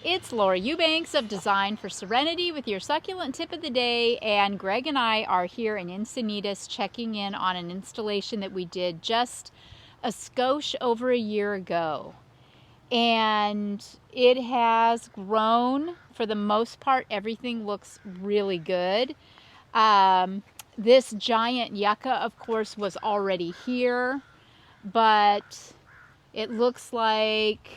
It's Laura Eubanks of Design for Serenity with your succulent tip of the day, and Greg and I are here in Encinitas checking in on an installation that we did just a skosh over a year ago. And it has grown. For the most part, everything looks really good. This giant yucca, of course, was already here, but it looks like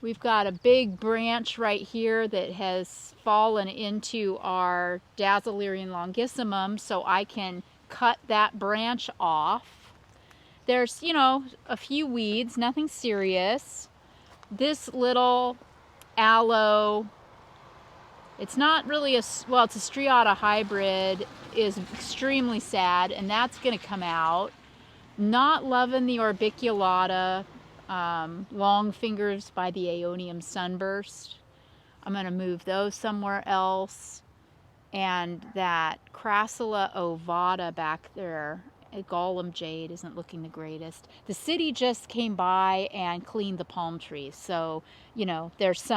we've got a big branch right here that has fallen into our Dazzlerian longissimum, so I can cut that branch off. There's, a few weeds, nothing serious. This little aloe, it's not really it's a striata hybrid, is extremely sad, and that's going to come out. Not loving the orbiculata, long fingers by the Aeonium sunburst. I'm going to move those somewhere else. And that Crassula ovata back there, a golem jade, isn't looking the greatest. The city just came by and cleaned the palm trees. So, there's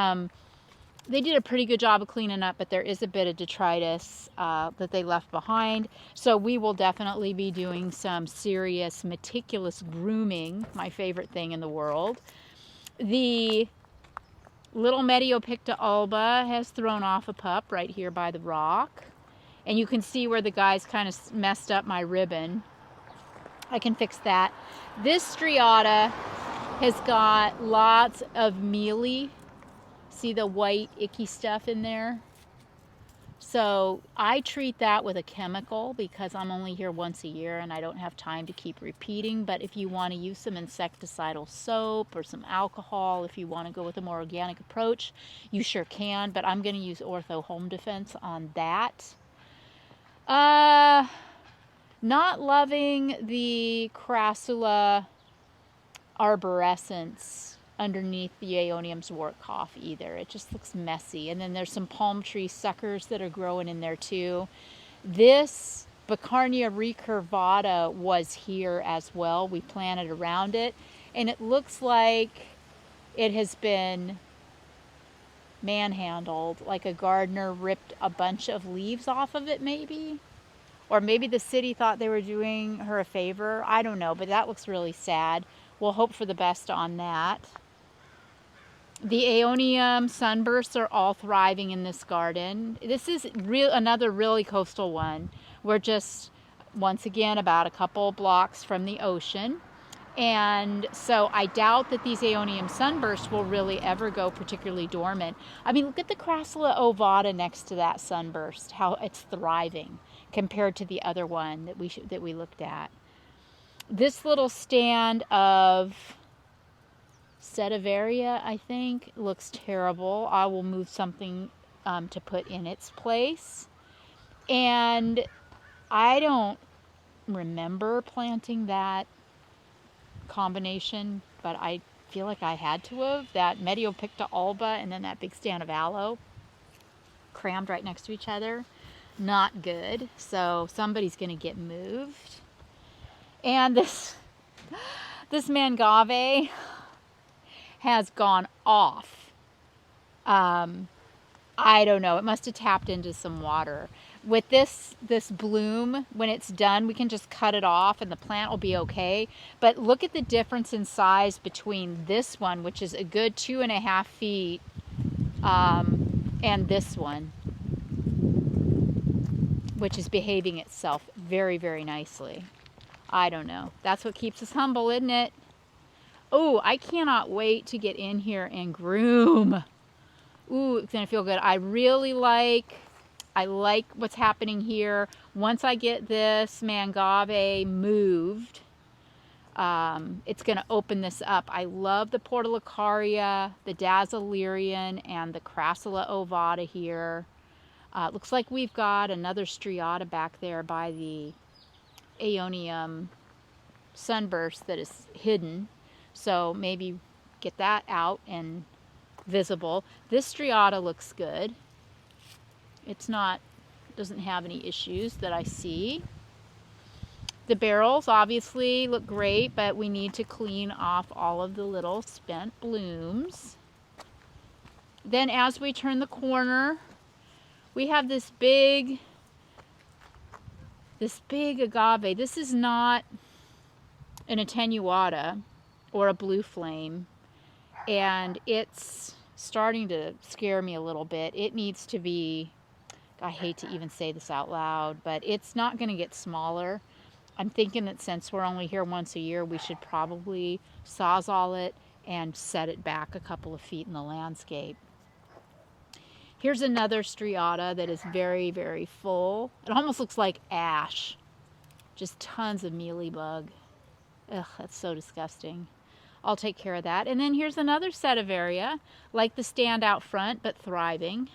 they did a pretty good job of cleaning up, but there is a bit of detritus that they left behind. So we will definitely be doing some serious, meticulous grooming, my favorite thing in the world. The little Mediopicta alba has thrown off a pup right here by the rock. And you can see where the guys kind of messed up my ribbon. I can fix that. This striata has got lots of mealy. See the white icky stuff in there? So I treat that with a chemical because I'm only here once a year and I don't have time to keep repeating. But if you want to use some insecticidal soap or some alcohol, if you want to go with a more organic approach, you sure can. But I'm going to use Ortho Home Defense on that. Not loving the Crassula arborescence underneath the Aeonium's Wortkoff either. It just looks messy. And then there's some palm tree suckers that are growing in there too. This Bicarnia recurvata was here as well. We planted around it, and it looks like it has been manhandled, like a gardener ripped a bunch of leaves off of it maybe. Or maybe the city thought they were doing her a favor. I don't know, but that looks really sad. We'll hope for the best on that. The Aeonium sunbursts are all thriving in this garden. This is another really coastal one. We're just, once again, about a couple blocks from the ocean. And so I doubt that these Aeonium sunbursts will really ever go particularly dormant. I mean, look at the Crassula ovata next to that sunburst, how it's thriving compared to the other one that we looked at. This little stand of Setivaria, I think, looks terrible. I will move something to put in its place. And I don't remember planting that combination, but I feel like I had to have. That Mediopicta alba and then that big stand of aloe crammed right next to each other. Not good. So somebody's going to get moved. And this mangave has gone off. I don't know. It must have tapped into some water. With this bloom, when it's done, we can just cut it off and the plant will be okay. But look at the difference in size between this one, which is a good 2.5 feet, and this one, which is behaving itself very, very nicely. I don't know. That's what keeps us humble, isn't it? Oh, I cannot wait to get in here and groom. Ooh, it's gonna feel good. I like what's happening here. Once I get this mangave moved, it's gonna open this up. I love the Portulacaria, the Dazzlerian, and the Crassula ovata here. Looks like we've got another striata back there by the Aeonium sunburst that is hidden. So maybe get that out and visible. This striata looks good. Doesn't have any issues that I see. The barrels obviously look great, but we need to clean off all of the little spent blooms. Then as we turn the corner, we have this big agave. This is not an attenuata or a blue flame, and it's starting to scare me a little bit. It needs to be, I hate to even say this out loud, but it's not going to get smaller. I'm thinking that since we're only here once a year, we should probably sawzall it and set it back a couple of feet in the landscape. Here's another striata that is very, very full. It almost looks like ash. Just tons of mealybug. Ugh, that's so disgusting. I'll take care of that. And then here's another setivaria, like the stand out front, but thriving.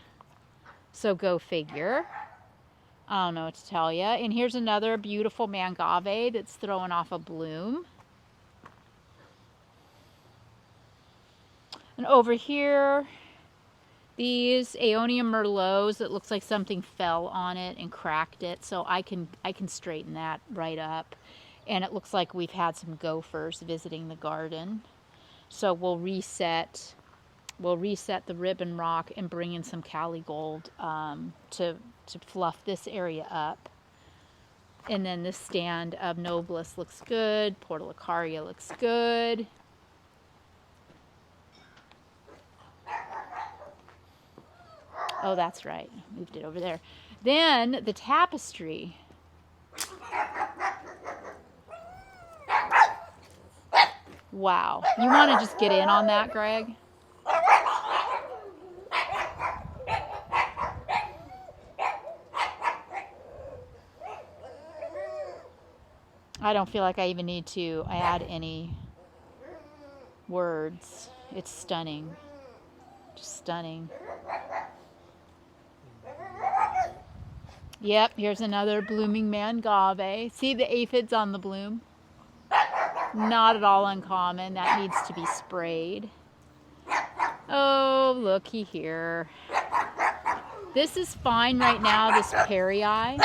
So go figure. I don't know what to tell you. And here's another beautiful mangave that's throwing off a bloom. And over here, these Aeonium merlots, it looks like something fell on it and cracked it, so I can straighten that right up. And it looks like we've had some gophers visiting the garden. So we'll reset the ribbon rock and bring in some Cali Gold to fluff this area up. And then this stand of Nobilis looks good. Portulacaria looks good. Oh, that's right. Moved it over there. Then the tapestry. Wow. You want to just get in on that, Greg? I don't feel like I even need to add any words. It's stunning. Just stunning. Yep, here's another blooming mangave. See the aphids on the bloom? Not at all uncommon. That needs to be sprayed. Oh, looky here. This is fine right now, this perii,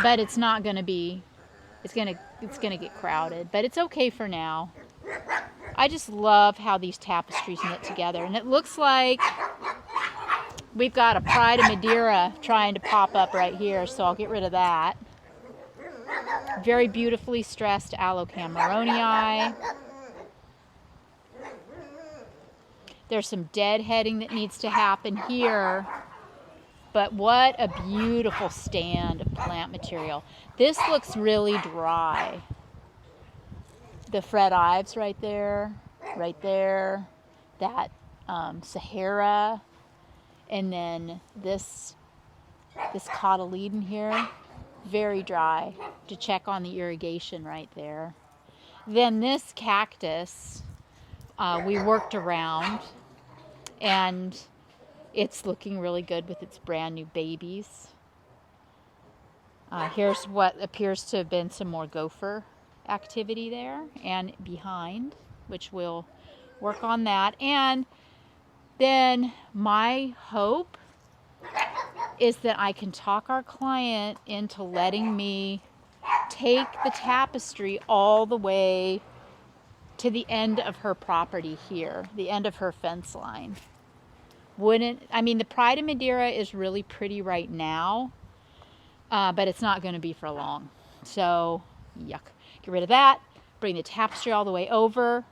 but it's not going to be, it's going to get crowded, but it's okay for now. I just love how these tapestries knit together, and it looks like we've got a Pride of Madeira trying to pop up right here, so I'll get rid of that. Very beautifully stressed Allocameronii. There's some deadheading that needs to happen here. But what a beautiful stand of plant material. This looks really dry. The Fred Ives right there, that Sahara, and then this cotyledon here, very dry. To check on the irrigation right there. Then this cactus, we worked around, and it's looking really good with its brand new babies. Here's what appears to have been some more gopher activity there and behind, which we'll work on that. And then my hope is that I can talk our client into letting me take the tapestry all the way to the end of her property here, the end of her fence line. The Pride of Madeira is really pretty right now, but it's not going to be for long. So, yuck. Get rid of that. Bring the tapestry all the way over.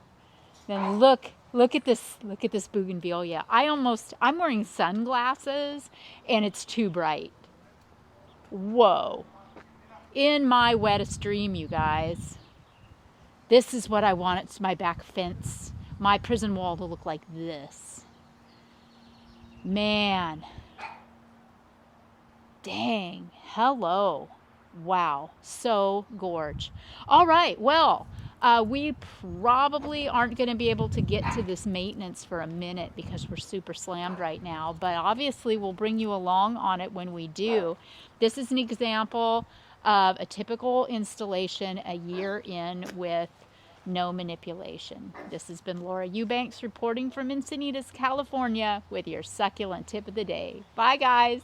Then look at this bougainvillea. I'm wearing sunglasses and it's too bright. Whoa. In my wettest dream, you guys. This is what I want it to my back fence, my prison wall to look like this. Man. Dang. Hello. Wow. So gorge. All right. Well, we probably aren't going to be able to get to this maintenance for a minute because we're super slammed right now. But obviously, we'll bring you along on it when we do. This is an example of a typical installation a year in with no manipulation. This has been Laura Eubanks reporting from Encinitas, California with your succulent tip of the day. Bye, guys.